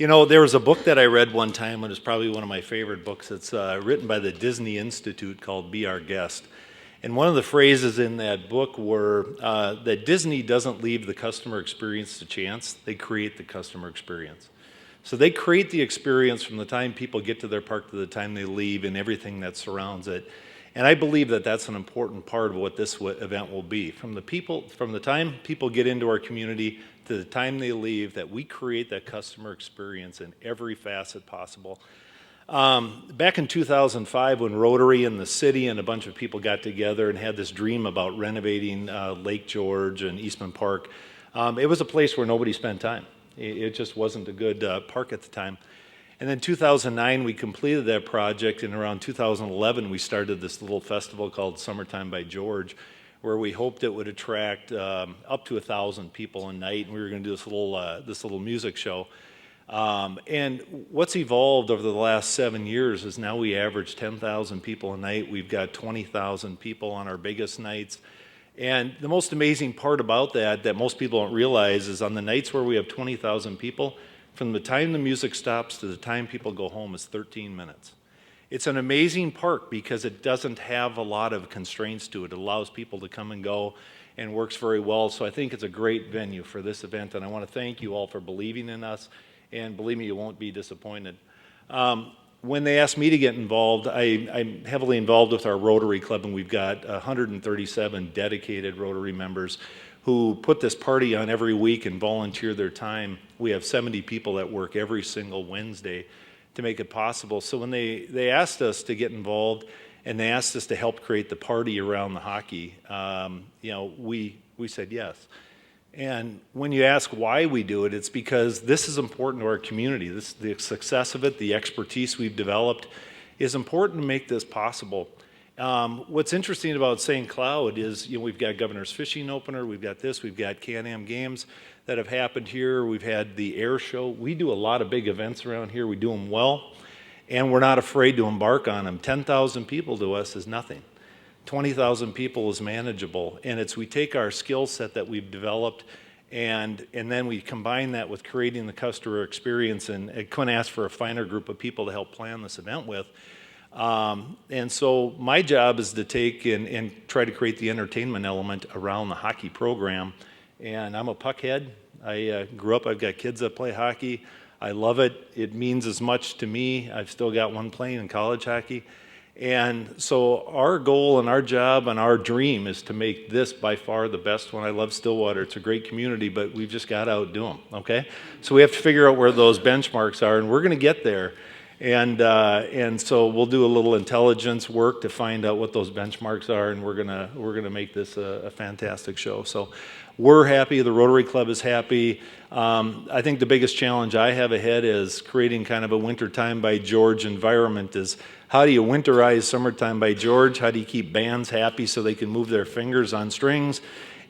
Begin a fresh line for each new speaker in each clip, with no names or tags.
You know, there was a book that I read one time, and it's probably one of my favorite books. It's written by the Disney Institute called Be Our Guest. And one of the phrases in that book were that Disney doesn't leave the customer experience to chance, they create the customer experience. So they create the experience from the time people get to their park to the time they leave and everything that surrounds it. And I believe that that's an important part of what this event will be. From the time people get into our community to the time they leave, that we create that customer experience in every facet possible. Back in 2005, when Rotory and the city and a bunch of people got together and had this dream about renovating Lake George and Eastman Park, it was a place where nobody spent time. It just wasn't a good park at the time. And then 2009, we completed that project, and around 2011, we started this little festival called Summertime by George, where we hoped it would attract up to 1,000 people a night, and we were going to do this little music show. And what's evolved over the last 7 years is now we average 10,000 people a night. We've got 20,000 people on our biggest nights. And the most amazing part about that most people don't realize, is on the nights where we have 20,000 people, from the time the music stops to the time people go home is 13 minutes. It's an amazing park because it doesn't have a lot of constraints to it. It allows people to come and go and works very well. So I think it's a great venue for this event, and I want to thank you all for believing in us, and believe me, you won't be disappointed. When they asked me to get involved, I'm heavily involved with our Rotary Club, and we've got 137 dedicated Rotary members who put this party on every week and volunteer their time. We have 70 people that work every single Wednesday to make it possible. So when they asked us to get involved and they asked us to help create the party around the hockey, we said yes. And when you ask why we do it, it's because this is important to our community. The success of it, the expertise we've developed is important to make this possible. What's interesting about St. Cloud is, we've got Governor's Fishing Opener, we've got Can-Am Games that have happened here, we've had the air show. We do a lot of big events around here, we do them well, and we're not afraid to embark on them. 10,000 people to us is nothing. 20,000 people is manageable, and we take our skill set that we've developed and then we combine that with creating the customer experience, and I couldn't ask for a finer group of people to help plan this event with. And so my job is to take and try to create the entertainment element around the hockey program. And I'm a puckhead. I grew up, I've got kids that play hockey. I love it. It means as much to me. I've still got one playing in college hockey. And so our goal and our job and our dream is to make this by far the best one. I love Stillwater. It's a great community, but we've just got to outdo them, okay? So we have to figure out where those benchmarks are, and we're going to get there. And so we'll do a little intelligence work to find out what those benchmarks are, and we're gonna make this a fantastic show. So we're happy. The Rotary Club is happy. I think the biggest challenge I have ahead is creating kind of a wintertime by George environment. Is how do you winterize Summertime by George? How do you keep bands happy so they can move their fingers on strings?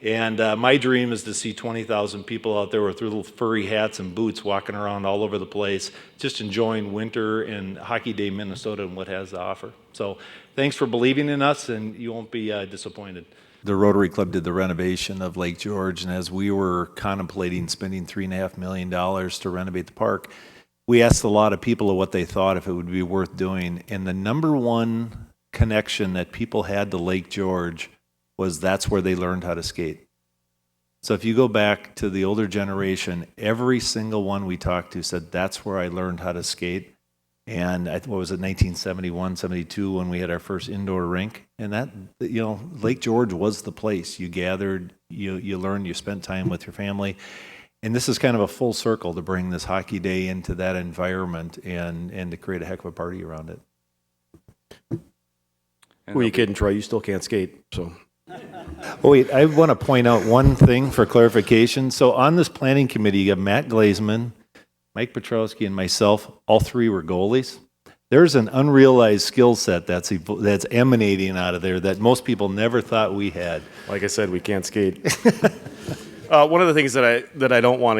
And my dream is to see 20,000 people out there with little furry hats and boots walking around all over the place, just enjoying winter and Hockey Day Minnesota and what it has to offer. So thanks for believing in us, and you won't be disappointed.
The Rotary Club did the renovation of Lake George, and as we were contemplating spending $3.5 million to renovate the park, we asked a lot of people what they thought if it would be worth doing. And the number one connection that people had to Lake George was that's where they learned how to skate. So if you go back to the older generation, every single one we talked to said, that's where I learned how to skate. And what was it, 1971, 72, when we had our first indoor rink? And that, Lake George was the place. You gathered, you learned, you spent time with your family. And this is kind of a full circle to bring this hockey day into that environment and to create a heck of a party around it.
Who are you kidding, Troy? You still can't skate, so...
Oh, wait, I want to point out one thing for clarification. So on this planning committee, you got Matt Glazman, Mike Petrowski, and myself. All three were goalies. There's an unrealized skill set that's emanating out of there that most people never thought we had.
Like I said, we can't skate. One of the things that I don't want to get